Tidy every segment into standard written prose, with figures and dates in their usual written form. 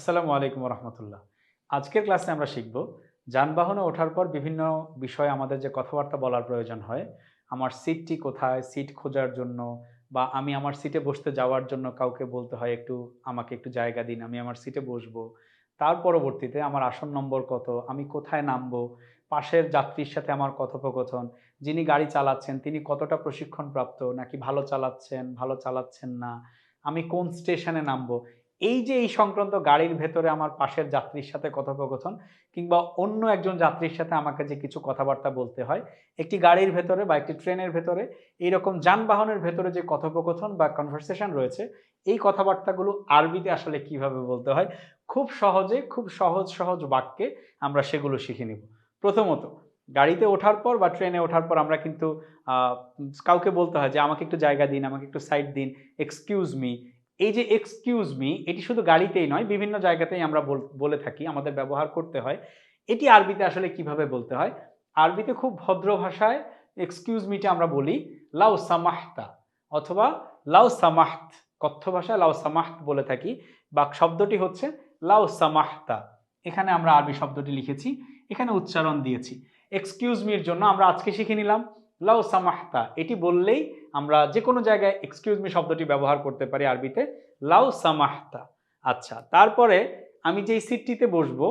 আসসালামু আলাইকুম রহমতুল্লাহ। আজকের ক্লাসে আমরা শিখব যানবাহনে ওঠার পর বিভিন্ন বিষয়ে আমাদের যে কথাবার্তা বলার প্রয়োজন হয়। আমার সিটটি কোথায়, সিট খোঁজার জন্য বা আমি আমার সিটে বসতে যাওয়ার জন্য কাউকে বলতে হয় একটু আমাকে একটু জায়গা দিন, আমি আমার সিটে বসবো। তার পরবর্তীতে আমার আসন নম্বর কত, আমি কোথায় নামবো, পাশের যাত্রীর সাথে আমার কথোপকথন, যিনি গাড়ি চালাচ্ছেন তিনি কতটা প্রশিক্ষণপ্রাপ্ত নাকি ভালো চালাচ্ছেন, ভালো চালাচ্ছেন না, আমি কোন স্টেশনে নামবো। এই যে এই সংক্রান্ত গাড়ির ভেতরে আমার পাশের যাত্রীর সাথে কথোপকথন কিংবা অন্য একজন যাত্রীর সাথে আমাকে যে কিছু কথাবার্তা বলতে হয়, একটি গাড়ির ভেতরে বা একটি ট্রেনের ভেতরে এইরকম যানবাহনের ভেতরে যে কথোপকথন বা কনভারসেশন রয়েছে, এই কথাবার্তাগুলো আরবিতে আসলে কিভাবে বলতে হয়, খুব সহজে, খুব সহজ সহজ বাক্যে আমরা সেগুলো শিখে নিব। প্রথমত, গাড়িতে ওঠার পর বা ট্রেনে ওঠার পর আমরা কিন্তু কাউকে বলতে হয় যে আমাকে একটু জায়গা দিন, আমাকে একটু সাইড দিন, এক্সকিউজ মি। এই যে এক্সকিউজ মি, এটি শুধু গাড়িতেই নয়, বিভিন্ন জায়গাতেই আমরা বলে থাকি, আমাদের ব্যবহার করতে হয়। এটি আরবিতে আসলে কিভাবে বলতে হয়? আরবিতে খুব ভদ্র ভাষায় এক্সকিউজ মিটা আমরা বলি লাউ সামাহতা অথবা লাউ সামাহত। কথ্য ভাষায় লাউ সামাহত বলে থাকি, বা শব্দটি হচ্ছে লাউ সামাহতা। এখানে আমরা আরবি শব্দটি লিখেছি, এখানে উচ্চারণ দিয়েছি। এক্সকিউজ মির জন্য আমরা আজকে শিখে নিলাম লাউ সামাহতা। এটি বললেই আমরা যে কোনো জায়গায় এক্সকিউজ মি শব্দটি ব্যবহার করতে পারি আরবিতে লাউ সামাহতা। আচ্ছা, তারপরে আমি যেই সিটটিতে বসবো,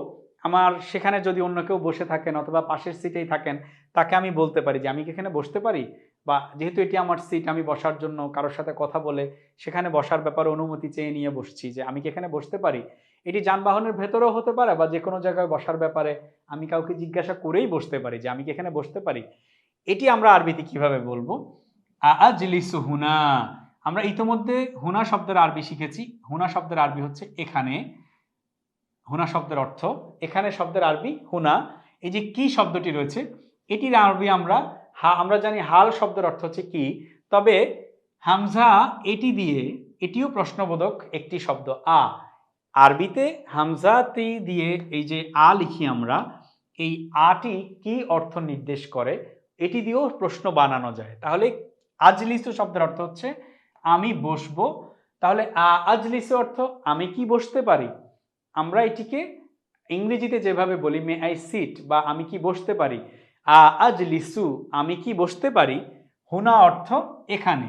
আমার সেখানে যদি অন্য কেউ বসে থাকেন অথবা পাশের সিটেই থাকেন, তাকে আমি বলতে পারি যে আমি কি এখানে বসতে পারি, বা যেহেতু এটি আমার সিট, আমি বসার জন্য কারোর সাথে কথা বলে সেখানে বসার ব্যাপারে অনুমতি চেয়ে নিয়ে বসছি যে আমি কি এখানে বসতে পারি। এটি যানবাহনের ভেতরেও হতে পারে বা যে কোনো জায়গায় বসার ব্যাপারে আমি কাউকে জিজ্ঞাসা করেই বসতে পারি যে আমি কি এখানে বসতে পারি। এটি আমরা আরবিতে কিভাবে বলবো? আজলিসু হুনা। আমরা ইতোমধ্যে হুনা শব্দের আরবি শিখেছি। হুনা শব্দের আরবি হচ্ছে এখানে। হুনা শব্দের অর্থ এখানে শব্দের আরবি হুনা। এই যে কি শব্দটি রয়েছে, এটির আরবি আমরা জানি হাল শব্দের অর্থ হচ্ছে কি, তবে হামজা এটি দিয়ে, এটিও প্রশ্নবোধক একটি শব্দ আ। আরবিতে হামজাটি দিয়ে এই যে আ লিখি আমরা, এই আটি কি অর্থ নির্দেশ করে এটি দিয়েও প্রশ্ন বানানো যায়। তাহলে আজলিসু শব্দের অর্থ হচ্ছে আমি বসবো। তাহলে আজলিসু অর্থ আমি কি বসতে পারি। আমরা এটিকে ইংরেজিতে যেভাবে বলি মে আই সিট, বা আমি কি বসতে পারি, আজলিসু আমি কি বসতে পারি, হুনা অর্থ এখানে।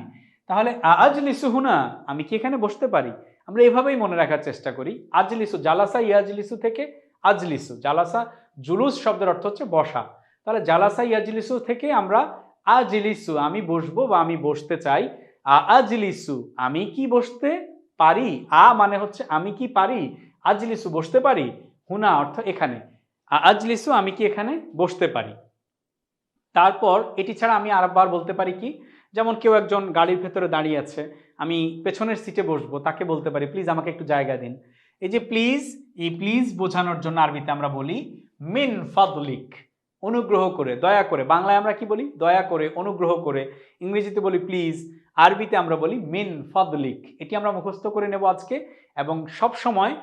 তাহলে আজলিসু হুনা আমি কি এখানে বসতে পারি, আমরা এভাবেই মনে রাখার চেষ্টা করি। আজলিসু জালাসা ইয়াজলিসু থেকে আজলিসু, জালাসা জুলুস শব্দের অর্থ হচ্ছে বসা। তাহলে জালাসা ইয়াজলিসু থেকে আমরা আজলিসু আমি বসবো বা আমি বসতে চাই, আজলিসু আমি কি বসতে পারি, মানে হচ্ছে আমি কি পারি, আজলিসু বসতে পারি, হুনা অর্থ এখানে, আজলিসু আমি কি এখানে বসতে পারি। তারপর এটি ছাড়া আমি আরেকবার বলতে পারি কি, যেমন কেউ একজন গাড়ির ভেতরে দাঁড়িয়ে আছে, আমি পেছনের সিটে বসবো, তাকে বলতে পারি প্লিজ আমাকে একটু জায়গা দিন। এই যে প্লিজ, এই প্লিজ বোঝানোর জন্য আরবিতে আমরা বলি মিন ফাদলিক, অনুগ্রহ করে, দয়া করে। বাংলায় আমরা কি বলি, দয়া করে, অনুগ্রহ করে। ইংরেজিতে বলি প্লিজ, আরবিতে আমরা বলি মিন ফাদলিক। এটি আমরা মুখস্থ করে নেব আজকে, এবং সব সময়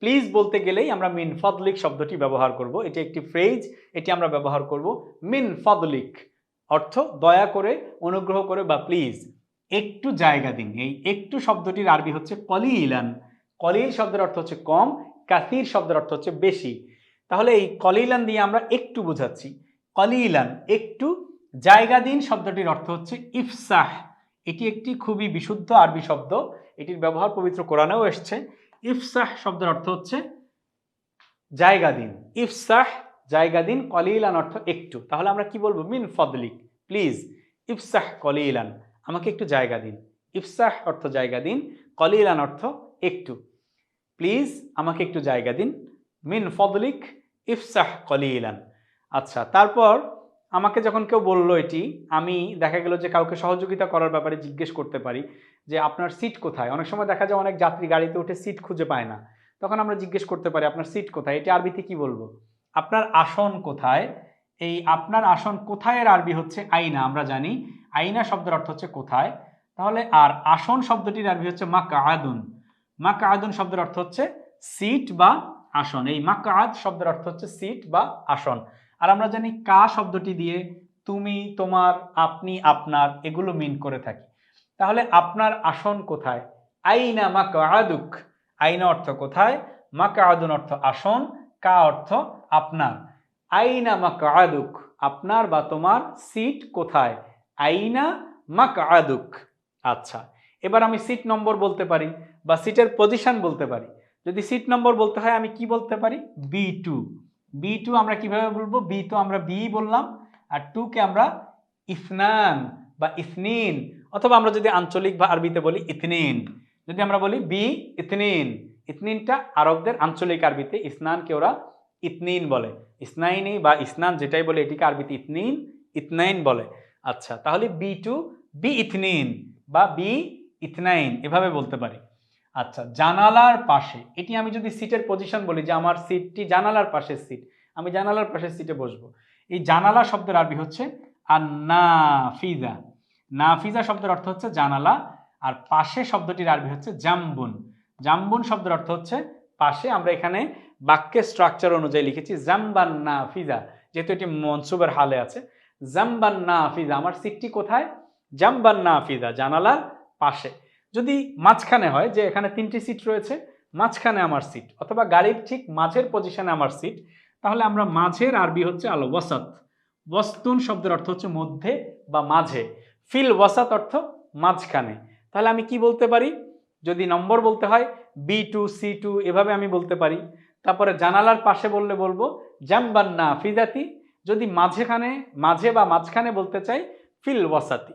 প্লিজ বলতে গেলেই আমরা মিন ফাদলিক শব্দটি ব্যবহার করব। এটি একটি ফ্রেজ, এটি আমরা ব্যবহার করব মিন ফাদলিক, অর্থ দয়া করে, অনুগ্রহ করে, বা প্লিজ একটু জায়গা দিন। এই একটু শব্দটির আরবি হচ্ছে কলিলান। কলিল শব্দের অর্থ হচ্ছে কম, কাসির শব্দের অর্থ হচ্ছে বেশি। তাহলে এই কলিলান দিয়ে আমরা একটু বোঝাচ্ছি, কলিলান একটু। জায়গা দিন শব্দটির অর্থ হচ্ছে ইফসাহ। এটি একটি খুবই বিশুদ্ধ আরবি শব্দ, এটির ব্যবহার পবিত্র কোরআনেও এসছে। ইফসাহ শব্দের অর্থ হচ্ছে জায়গা দিন, ইফসাহ জায়গা দিন, কলিলান অর্থ একটু। তাহলে আমরা কি বলবো, মিন ফদলিক প্লিজ, ইফসাহ কলিলান আমাকে একটু জায়গা দিন। ইফসাহ অর্থ জায়গা দিন, কলিলান অর্থ একটু। প্লিজ আমাকে একটু জায়গা দিন, মিন ফদলিক ইফসাহ কলিলান। আচ্ছা, তারপর আমাকে যখন কেউ বললো এটি, আমি দেখা গেল যে কাউকে সহযোগিতা করার ব্যাপারে জিজ্ঞেস করতে পারি যে আপনার সিট কোথায়। অনেক সময় দেখা যায় অনেক যাত্রী গাড়িতে উঠে সিট খুঁজে পায় না, তখন আমরা জিজ্ঞেস করতে পারি আপনার সিট কোথায়। এটি আরবিতে কি বলবো, আপনার আসন কোথায়। এই আপনার আসন কোথায় এর আরবি হচ্ছে আইনা। আমরা জানি আইনা শব্দের অর্থ হচ্ছে কোথায়। তাহলে আর আসন শব্দটির আরবি হচ্ছে মাকআদুন। মাকআদুন শব্দের অর্থ হচ্ছে সিট বা আসন। এই মাকআদ শব্দের অর্থ হচ্ছে সিট বা আসন। আর আমরা জানি কা শব্দটি দিয়ে তুমি, তোমার, আপনি, আপনার এগুলো মিন করে থাকি। তাহলে আপনার আসন কোথায়, আইনা মাকআদুক। আইনা অর্থ কোথায়, মাকআদুন অর্থ আসন, কা অর্থ আপনার। আইনা মাকআদুক, আপনার বা তোমার সিট কোথায়? আইনা মাকআদুক। আচ্ছা, এবার আমি সিট নম্বর বলতে পারি বা সিটের পজিশন বলতে পারি। যদি সিট নম্বর বলতে হয় আমি কি বলতে পারি? B2। B2 আমরা কিভাবে বলবো? বি তো আমরা বি বললাম, আর 2 কে আমরা ইসনান বা ইসনিন, অথবা আমরা যদি আঞ্চলিক বা আরবিতে বলি ইতনিন। যদি আমরা বলি বি ইতনিন, ইতনিনটা আরবদের আঞ্চলিক আরবিতে, ইসনানকে ওরা ইতনিন বলে। ইসনাইনি বা ইসনান যেটাই বলে এটিকে আরবিতে ইতনিন, ইতনাইন বলে। আচ্ছা, তাহলে B2 বি ইথনিন বা বি ইথনাইন এভাবে বলতে পারি। আচ্ছা, জানালার পাশে, এটি আমি যদি সিটের পজিশন বলি যে আমার সিটটি জানালার পাশের সিট, আমি জানালার পাশের সিটে বসবো। এই জানালা শব্দের আরবি হচ্ছে আন-নাফিজা। নাফিজা শব্দের অর্থ হচ্ছে জানালা, আর পাশে শব্দটির আরবি হচ্ছে জাম্বুন। জাম্বুন শব্দের অর্থ হচ্ছে পাশে। আমরা এখানে বাক্যের স্ট্রাকচার অনুযায়ী লিখেছি জাম্বান নাফিজা, যেহেতু এটি মনসুবের হালে আছে। জাম্বান নাফিজা, আমার সিটটি কোথায়? জাম্বান নাফিজা, জানালার পাশে। যদি মাঝখানে হয় যে এখানে 3টি সিট রয়েছে, মাঝখানে আমার সিট, অথবা গাড়ির ঠিক মাঝের পজিশনে আমার সিট, তাহলে আমরা মাঝের আরবি হচ্ছে আল ওয়াসাত। ওয়াসতুন শব্দের অর্থ হচ্ছে মধ্যে বা মাঝে। ফিল ওয়াসাত অর্থ মাঝখানে। তাহলে আমি কি বলতে পারি? যদি নম্বর বলতে হয় B2 C2 এভাবে আমি বলতে পারি। তারপরে জানালার পাশে বললে বলবো জাম্বান নাফিজাতি। যদি মাঝে বা মাঝখানে বলতে চাই ফিল ওয়াসাতি।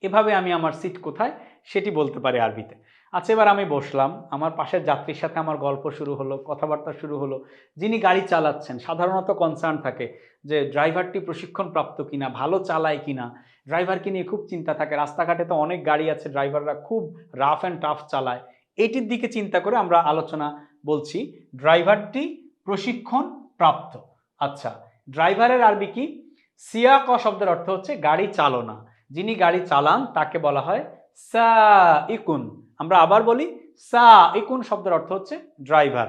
এভাবে আমি আমার সিট কোথায় সেটি বলতে পারি আরবিতে। আচ্ছা, এবার আমি বসলাম, আমার পাশের যাত্রীর সাথে আমার গল্প শুরু হলো, কথাবার্তা শুরু হলো। যিনি গাড়ি চালাচ্ছেন সাধারণত কনসার্ন থাকে যে ড্রাইভারটি প্রশিক্ষণপ্রাপ্ত কিনা, ভালো চালায় কিনা, ড্রাইভারকে নিয়ে খুব চিন্তা থাকে। রাস্তাঘাটে তো অনেক গাড়ি আছে, ড্রাইভাররা খুব রাফ অ্যান্ড টাফ চালায়। এটির দিকে চিন্তা করে আমরা আলোচনা বলছি ড্রাইভারটি প্রশিক্ষণ প্রাপ্ত। আচ্ছা, ড্রাইভারের আরবি কি? সিয়াক শব্দের অর্থ হচ্ছে গাড়ি চালনা। যিনি গাড়ি চালান তাকে বলা হয় সাইকুন। আমরা আবার বলি সাইকুন শব্দের অর্থ হচ্ছে ড্রাইভার।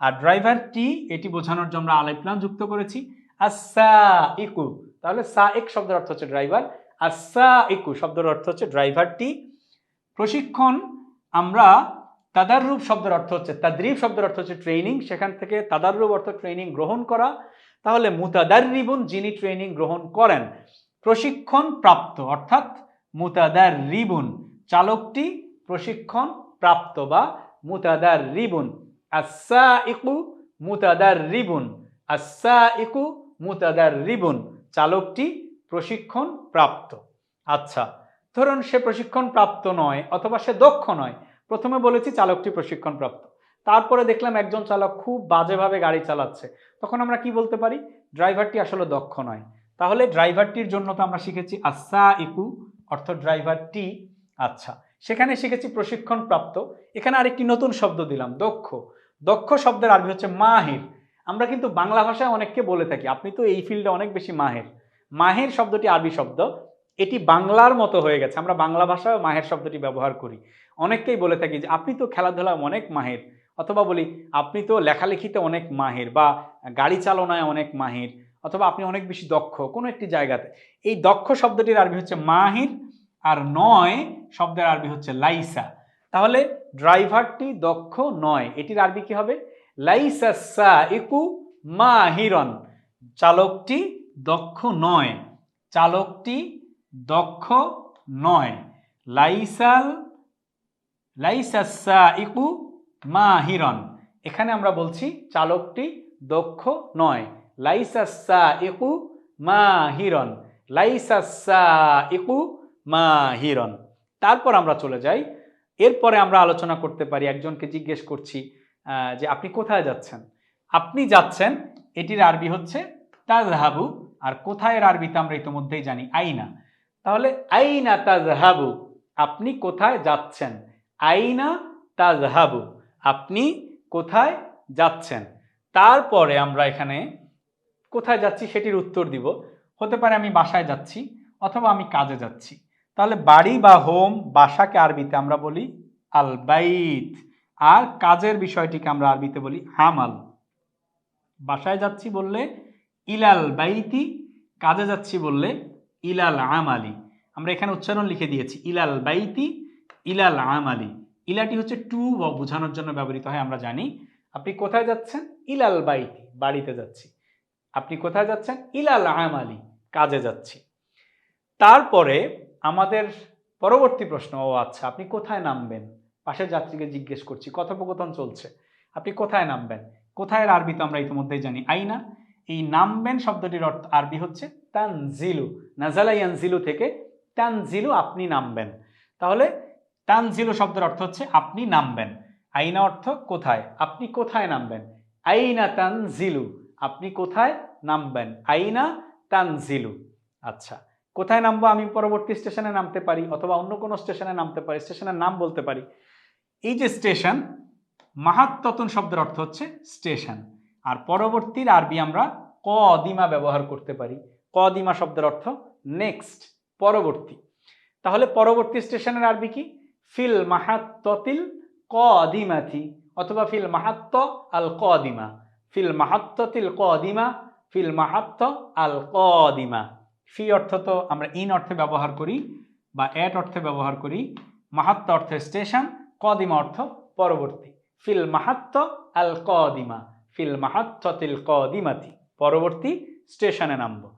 আর ড্রাইভারটি, এটি বোঝানোর জন্য আমরা আলিফ লাম যুক্ত করেছি আস-সাইকু। তাহলে সাইক শব্দের অর্থ হচ্ছে ড্রাইভার, আস-সাইকু শব্দের অর্থ হচ্ছে ড্রাইভারটি। প্রশিক্ষণ আমরা তাদাররুব শব্দের অর্থ হচ্ছে, তাদরিব শব্দের অর্থ হচ্ছে ট্রেনিং, সেখান থেকে তাদাররুব অর্থ ট্রেনিং গ্রহণ করা। তাহলে মুতাদাররিবুন যিনি ট্রেনিং গ্রহণ করেন। প্রশিক্ষণ প্রাপ্ত অর্থাৎ মুতাদাররিবুন, চালকটি প্রশিক্ষণ প্রাপ্ত বা মুতাদাররিবুন। আস-সাইকু মুতাদাররিবুন, আস-সাইকু মুতাদাররিবুন, চালকটি প্রশিক্ষণ প্রাপ্ত। আচ্ছা, ধরুন সে প্রশিক্ষণ প্রাপ্ত নয় অথবা সে দক্ষ নয়। প্রথমে বলেছি চালকটি প্রশিক্ষণ প্রাপ্ত, তারপরে দেখলাম একজন চালক খুব বাজেভাবে গাড়ি চালাচ্ছে, তখন আমরা কি বলতে পারি? ড্রাইভারটি আসলে দক্ষ নয়। তাহলে ড্রাইভারটির জন্য তো আমরা শিখেছি আস-সাইকু অর্থ ড্রাইভারটি। আচ্ছা, সেখানে শিখেছি প্রশিক্ষণ প্রাপ্ত। এখানে আরেকটি নতুন শব্দ দিলাম, দক্ষ। দক্ষ শব্দের আরবি হচ্ছে মাহির। আমরা কিন্তু বাংলা ভাষায় অনেককে বলে থাকি আপনি তো এই ফিল্ডে অনেক বেশি মাহির। মাহির শব্দটি আরবি শব্দ, এটি বাংলার মতো হয়ে গেছে, আমরা বাংলা ভাষায় মাহির শব্দটি ব্যবহার করি। অনেককেই বলে থাকি যে আপনি তো খেলাধুলায় অনেক মাহির, অথবা বলি আপনি তো লেখালেখিতে অনেক মাহির, বা গাড়ি চালনায় অনেক মাহির, অথবা আপনি অনেক বেশি দক্ষ কোনো একটি জায়গাতে। এই দক্ষ শব্দটির আরবি হচ্ছে মাহির, আর নয় শব্দের আরবি হচ্ছে লাইসা। তাহলে ড্রাইভারটি দক্ষ নয়, এটির আরবি কি হবে? লাইসা সাইকু মাহিরন, চালকটি দক্ষ নয়, চালকটি দক্ষ নয়। লাইসা সাইকু মাহিরন, এখানে আমরা বলছি চালকটি দক্ষ নয়। লাইসা সাইকু মাহিরন, লাইসা সাইকু মাহিরন। তারপর আমরা চলে যাই, এরপরে আমরা আলোচনা করতে পারি, একজনকে জিজ্ঞেস করছি যে আপনি কোথায় যাচ্ছেন? আপনি যাচ্ছেন, এটির আরবি হচ্ছে তাযহাবু, আর কোথায় এর আরবিতে আমরা ইতিমধ্যেই জানি আইনা। তাহলে আইনা তাযহাবু, আপনি কোথায় যাচ্ছেন? আইনা তাযহাবু, আপনি কোথায় যাচ্ছেন। তারপরে আমরা এখানে কোথায় যাচ্ছি সেটির উত্তর দিব। হতে পারে আমি বাসায় যাচ্ছি অথবা আমি কাজে যাচ্ছি। তাহলে বাড়ি বা হোম, বাসাকে আরবিতে আমরা বলি আল বাইত, আর কাজের বিষয়টিকে আমরা আরবিতে বলি আমাল। বাসায় যাচ্ছি বললে ইলাল বাইতি, কাজে যাচ্ছি বললে ইলাল আমালি। আমরা এখানে উচ্চারণ লিখে দিয়েছি ইলাল বাইতি ইলাল আমালি। ইলাটি হচ্ছে টু বোঝানোর জন্য ব্যবহৃত হয় আমরা জানি, আপনি কোথায় যাচ্ছেন? ইলাল বাইতি, বাড়িতে যাচ্ছি। আপনি কোথায় যাচ্ছেন? ইলাল আমালি, কাজে যাচ্ছি। তারপরে আমাদের পরবর্তী প্রশ্ন, ও আচ্ছা আপনি কোথায় নামবেন? পাশের যাত্রীকে জিজ্ঞেস করছি, কথোপকথন চলছে, আপনি কোথায় নামবেন? কোথায় আরবি তো আমরা ইতিমধ্যেই জানি, আইনা। এই নামবেন শব্দটির অর্থ আরবি হচ্ছে তানজিলু, নাজালা ইয়ানজিলু থেকে তানজিলু, আপনি নামবেন। তাহলে তানজিলু শব্দের অর্থ হচ্ছে আপনি নামবেন। আইনা অর্থ কোথায়, আপনি কোথায় নামবেন। আইনা তানজিলু, আপনি কোথায় নামবেন। আইনা তানজিলু। আচ্ছা, কোথায় নামবো? আমি পরবর্তী স্টেশনে নামতে পারি, অথবা অন্য কোনো স্টেশনে নামতে পারি, স্টেশনের নাম বলতে পারি। এই যে স্টেশন, মাহাত্ততুন শব্দের অর্থ হচ্ছে স্টেশন। আর পরবর্তীর আরবি আমরা কদিমা ব্যবহার করতে পারি। কদিমা শব্দের অর্থ নেক্সট, পরবর্তী। তাহলে পরবর্তী স্টেশনের আরবি কি? ফিল মাহাত্ততিল কদিমাতি, অথবা ফিল মাহাত্ত আল কদিমা। ফিল মাহাত্ততিল কদিমা, ফিল মাহাত্ত আল কদিমা। ফি অর্থ তো আমরা ইন অর্থে ব্যবহার করি বা এট অর্থে ব্যবহার করি, মাহাত্ত অর্থে স্টেশন, কদিমা অর্থ পরবর্তী। ফিল মাহাত্ত আল কদিমা, ফিল মাহাত্ততিল কদিমাতি, পরবর্তী স্টেশনে নামবো।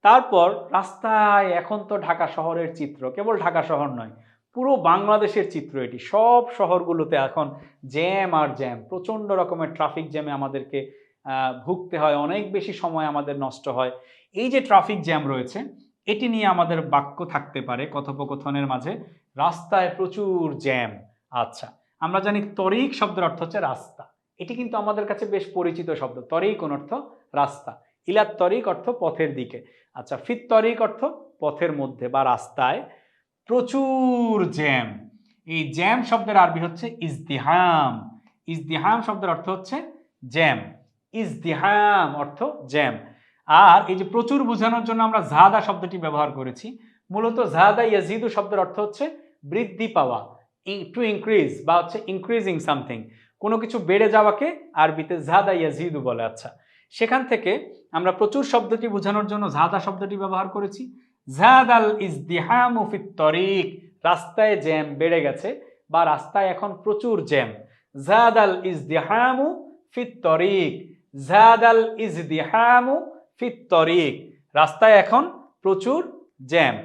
তারপর রাস্তায়, এখন তো ঢাকা শহরের চিত্র, কেবল ঢাকা শহর নয়, পুরো বাংলাদেশের চিত্র এটি। সব শহরগুলোতে এখন জ্যাম আর জ্যাম, প্রচণ্ড রকমের ট্রাফিক জ্যামে আমাদেরকে ভুগতে হয়, অনেক বেশি সময় আমাদের নষ্ট হয়। এই যে ট্রাফিক জ্যাম রয়েছে, এটি নিয়ে আমাদের বাক্য থাকতে পারে কথোপকথনের মাঝে, রাস্তায় প্রচুর জ্যাম। আচ্ছা, আমরা জানি তরিক শব্দের অর্থ হচ্ছে রাস্তা, এটি কিন্তু আমাদের কাছে বেশ পরিচিত শব্দ। তরিক অর্থ রাস্তা, ইলাত তরিক অর্থ পথের দিকে। আচ্ছা, ফিত তরিক অর্থ পথের মধ্যে বা রাস্তায় প্রচুর জ্যাম। এই জ্যাম শব্দের আরবি হচ্ছে ইজদিহাম। ইজদিহাম শব্দের অর্থ হচ্ছে জ্যাম, ইজদিহাম অর্থ জ্যাম। আর এই যে প্রচুর বোঝানোর জন্য আমরা জাদা শব্দটি ব্যবহার করেছি। মূলত জাদা ইয়াজিদু শব্দের অর্থ হচ্ছে বৃদ্ধি পাওয়া, টু ইনক্রিজ বা হচ্ছে ইনক্রিজিং সামথিং, কোনো কিছু বেড়ে যাওয়াকে আরবিতে জাদা ইয়াজিদু বলে। আচ্ছা, সেখান থেকে আমরা প্রচুর শব্দটি বোঝানোর জন্য জাদা শব্দটি ব্যবহার করেছি। জাদাল ইজদিহামু ফিত তরিক, রাস্তায় জ্যাম বেড়ে গেছে বা রাস্তায় এখন প্রচুর জ্যাম। জাদাল ইজদিহামু ফিত তরিক, জাদাল ইজদিহামু ফিত তরিক, রাস্তায় এখন প্রচুর জ্যাম।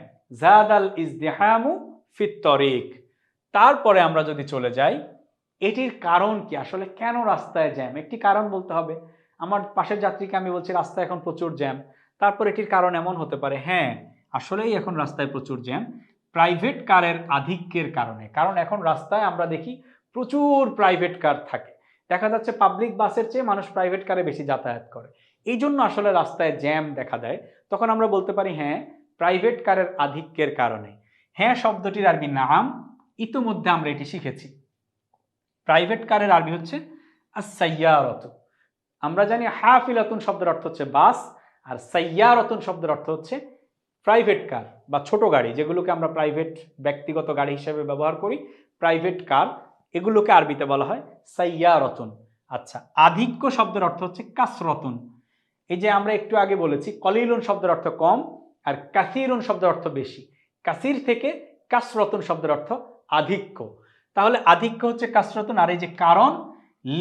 জাদাল ইজদিহামু ফিত তরিক। তারপরে আমরা যদি চলে যাই, এটির কারণ কি, আসলে কেন রাস্তায় জ্যাম, একটি কারণ বলতে হবে। আমার পাশের যাত্রীকে আমি বলছি রাস্তায় এখন প্রচুর জ্যাম, তারপর এটির কারণ এমন হতে পারে, হ্যাঁ আসলেই এখন রাস্তায় প্রচুর জ্যাম প্রাইভেট কারের আধিক্যের কারণে। কারণ এখন রাস্তায় আমরা দেখি প্রচুর প্রাইভেট কার থাকে, দেখা যাচ্ছে পাবলিক বাসের চেয়ে মানুষ প্রাইভেট কারে বেশি যাতায়াত করে, এই জন্য আসলে রাস্তায় জ্যাম দেখা দেয়। তখন আমরা বলতে পারি হ্যাঁ প্রাইভেট কারের আধিক্যের কারণে। হ্যাঁ শব্দটির আরবি নাম, ইতিমধ্যে আমরা এটি শিখেছি। প্রাইভেট কারের আরবি হচ্ছে আস-সাইয়ারাতু। আমরা জানি হাফিলাতুন শব্দের অর্থ হচ্ছে বাস, আর সাইয়ারাতুন শব্দের অর্থ হচ্ছে প্রাইভেট কার বা ছোট গাড়ি, যেগুলোকে আমরা প্রাইভেট ব্যক্তিগত গাড়ি হিসেবে ব্যবহার করি, প্রাইভেট কার, এগুলোকে আরবিতে বলা হয় সাইয়ারাতুন। আচ্ছা, আধিক্য শব্দের অর্থ হচ্ছে কাসরাতুন। এই যে আমরা একটু আগে বলেছি কলিলুন শব্দের অর্থ কম, আর কাসিরুন শব্দের অর্থ বেশি। কাসির থেকে কাসরাতুন শব্দের অর্থ আধিক্য। তাহলে আধিক্য হচ্ছে কাসরাতুন। আর এই যে কারণ,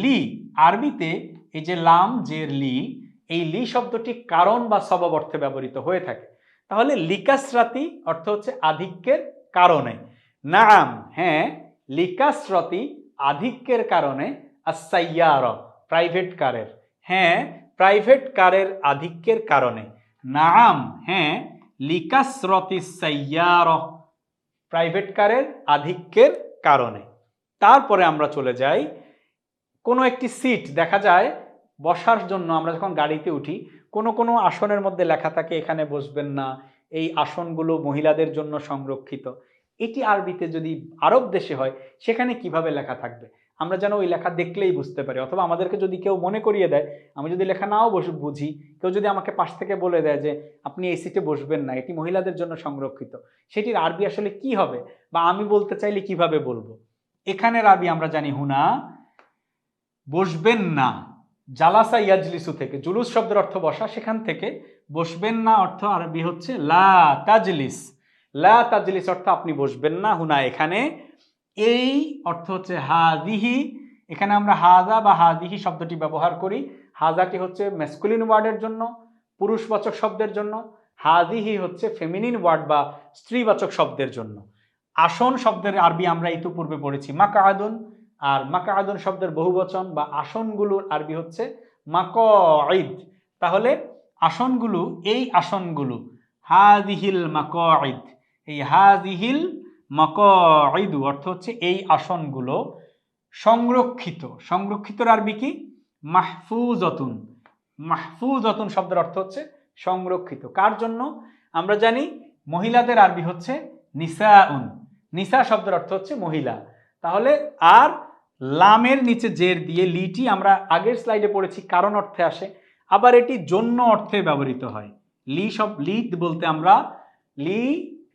লি, আরবিতে এই যে লাম জের লি, এই লি শব্দটি কারণ বা সবব অর্থে ব্যবহৃত হয়ে থাকে। তাহলে লিকাসরাতি অর্থ হচ্ছে আধিক্যের কারণে। নাম, হ্যাঁ, লিকাসরাতি আধিক্যের কারণে, আস-সাইয়ারা প্রাইভেট কারের, হ্যাঁ প্রাইভেট কারের আধিক্যের কারণে। নাম, হ্যাঁ, লিকাসরাতি সাইয়ারা প্রাইভেট কারের আধিক্যের কারণে। তারপরে আমরা চলে যাই, কোনো একটি সিট দেখা যায় বসার জন্য, আমরা যখন গাড়িতে উঠি কোনো কোনো আসনের মধ্যে লেখা থাকে এখানে বসবেন না, এই আসনগুলো মহিলাদের জন্য সংরক্ষিত। এটি আরবিতে যদি আরব দেশে হয় সেখানে কিভাবে লেখা থাকবে, আমরা যেন ওই লেখা দেখলেই বুঝতে পারি, অথবা আমাদেরকে যদি কেউ মনে করিয়ে দেয়, আমি যদি লেখা নাও বুঝি, কেউ যদি আমাকে পাশ থেকে বলে দেয় যে আপনি এই সিটে বসবেন না, এটি মহিলাদের জন্য সংরক্ষিত, সেটির আরবি আসলে কি হবে, বা আমি বলতে চাইলে কিভাবে বলবো। এখানের আরবি আমরা জানি হুনা, বসবেন না, জালাসা ইয়াজলিসু থেকে, জুলুস শব্দের অর্থ বসা, সেখান থেকে বসবেন না অর্থ আরবি হচ্ছে লা তাজলিস। লা তাজলিস অর্থ আপনি বসবেন না, হুনা এখানে, এই অর্থ হচ্ছে হাদিহি, এখানে আমরা হাজা বা হাজিহি শব্দটি ব্যবহার করি। হাজাটি হচ্ছে ম্যাসকুলিন ওয়ার্ডের জন্য, পুরুষবাচক শব্দের জন্য। হাজিহি হচ্ছে ফেমিনিন ওয়ার্ড বা স্ত্রীবাচক শব্দের জন্য। আসন শব্দের আরবি আমরা ইতিপূর্বে পড়েছি মাকআদুন, আর মাকআদুন শব্দের বহুবচন বা আসনগুলোর আরবি হচ্ছে মাকঈদ। তাহলে আসনগুলো, এই আসনগুলো, হাযিহিল মাকঈদ, এই হাযিহিল মাকঈদু অর্থ হচ্ছে এই আসনগুলো সংরক্ষিত। সংরক্ষিতর আরবি কি? মাহফুজাতুন। মাহফুজাতুন শব্দের অর্থ হচ্ছে সংরক্ষিত। কার জন্য? আমরা জানি মহিলাদের আরবি হচ্ছে নিসাউন। নিসা শব্দের অর্থ হচ্ছে মহিলা। তাহলে আর লামের নিচে জের দিয়ে লিটি আমরা আগের স্লাইডে পড়েছি কারণ অর্থে আসে, আবার এটি জন্য অর্থে ব্যবহৃত হয়। লি বলতে আমরা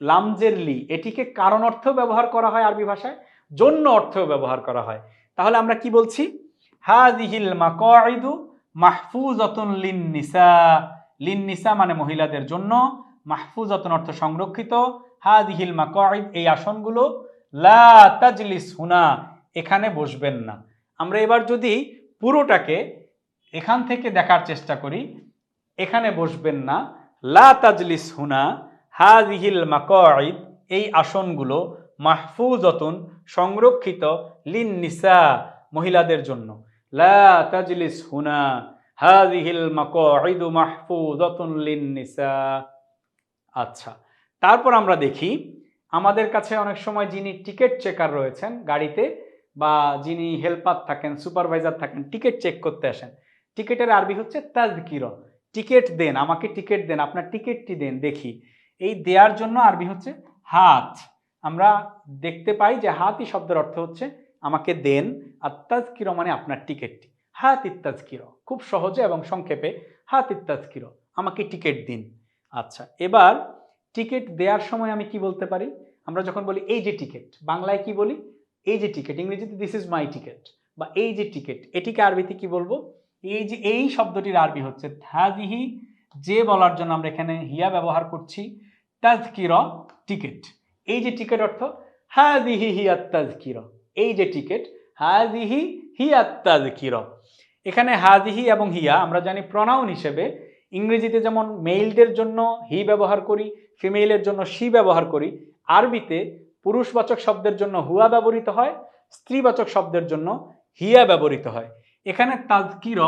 লামজের লি, এটিকে কারণ অর্থেও ব্যবহার করা হয় আরবি ভাষায়, জন্য অর্থেও ব্যবহার করা হয়। তাহলে আমরা কি বলছি? হাযিহিল মাকঈদু মাহফুজাতুন লিন-নিসা। লিন-নিসা মানে মহিলাদের জন্য, মাহফুজাতুন অর্থ সংরক্ষিত, হাযিহিল মাকঈদ এই আসনগুলো, লা তাজলিস হুনা এখানে বসবেন না। আমরা এবার যদি পুরোটাকে এখান থেকে দেখার চেষ্টা করি, এখানে বসবেন না, লা তাজলিস হুনা হাযিহিল মাকঈদ এই আসনগুলো, মাহফুজাতুন সংরক্ষিত, লিন-নিসা মহিলাদের জন্য, লা তাজলিস হুনা হাযিহিল মাকঈদু মাহফুজাতুন লিন-নিসা। আচ্ছা, তারপর আমরা দেখি আমাদের কাছে অনেক সময় যিনি টিকিট চেকার রয়েছেন গাড়িতে, বা যিনি হেল্পার থাকেন, সুপারভাইজার থাকেন, টিকিট চেক করতে আসেন, টিকিটের আরবি হচ্ছে তাযকিরা। টিকিট দেন, আমাকে টিকিট দেন, আপনার টিকিটটি দেন দেখি। এই দেওয়ার জন্য আরবি হচ্ছে হাত। আমরা দেখতে পাই যে হাতই শব্দের অর্থ হচ্ছে আমাকে দেন, আর তাযকিরা মানে আপনার টিকিটটি। হাত ইত্তাযকিরা, খুব সহজে এবং সংক্ষেপে হাত ইত্তাযকিরা, আমাকে টিকিট দিন। আচ্ছা, এবার টিকিট দেওয়ার সময় আমি কি বলতে পারি? আমরা যখন বলি এই যে টিকিট, বাংলায় কি বলি? এই যে টিকিট, ইংরেজিতে দিস ইজ মাই টিকিট, বা এই যে টিকিট, এটিকে আরবিতে কি বলবো? এই যে এই শব্দটির আরবি হচ্ছে হাযিহি, যে বলার জন্য আমরা এখানে হিয়া ব্যবহার করছি, তাযকিরা টিকিট। এই যে টিকিট অর্থ হাযিহি হিয়াত তাযকিরা, এই যে টিকিট, হাযিহি হিয়াত তাযকিরা। এখানে হাযিহি এবং হিয়া আমরা জানি প্রনাউন হিসেবে। ইংরেজিতে যেমন মেইলদের জন্য হি ব্যবহার করি, ফিমেইলের জন্য শি ব্যবহার করি, আরবিতে পুরুষবাচক শব্দের জন্য হুয়া ব্যবহৃত হয়, স্ত্রীবাচক শব্দের জন্য হিয়া ব্যবহৃত হয়। এখানে তাযকিরা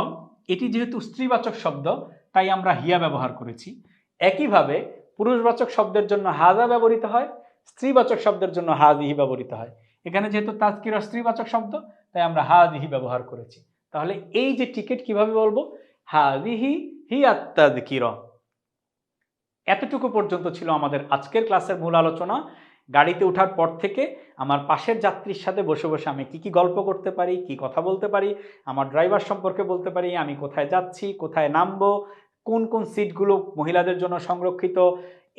এটি যেহেতু স্ত্রীবাচক শব্দ, তাই আমরা হিয়া ব্যবহার করেছি। একইভাবে পুরুষবাচক শব্দের জন্য হাজা ব্যবহৃত হয়, স্ত্রীবাচক শব্দের জন্য হাযিহি ব্যবহৃত হয়। এখানে যেহেতু তাযকিরা স্ত্রীবাচক শব্দ, তাই আমরা হাযিহি ব্যবহার করেছি। তাহলে এই যে টিকিট কিভাবে বলবো? হাযিহি হিয়াত তাযকিরা। এতটুকু পর্যন্ত ছিল আমাদের আজকের ক্লাসের মূল আলোচনা। গাড়িতে ওঠার পর থেকে আমার পাশের যাত্রীর সাথে বসে বসে আমি কি গল্প করতে পারি, কি কথা বলতে পারি, আমার ড্রাইভার সম্পর্কে বলতে পারি, আমি কোথায় যাচ্ছি, কোথায় নামবো, কোন কোন সিটগুলো মহিলাদের জন্য সংরক্ষিত,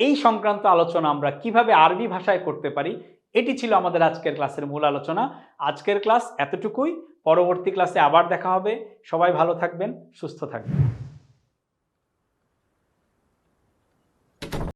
এই সংক্রান্ত আলোচনা আমরা কিভাবে আরবি ভাষায় করতে পারি, এটি ছিল আমাদের আজকের ক্লাসের মূল আলোচনা। আজকের ক্লাস এতটুকুই। পরবর্তী ক্লাসে আবার দেখা হবে। সবাই ভালো থাকবেন, সুস্থ থাকবেন।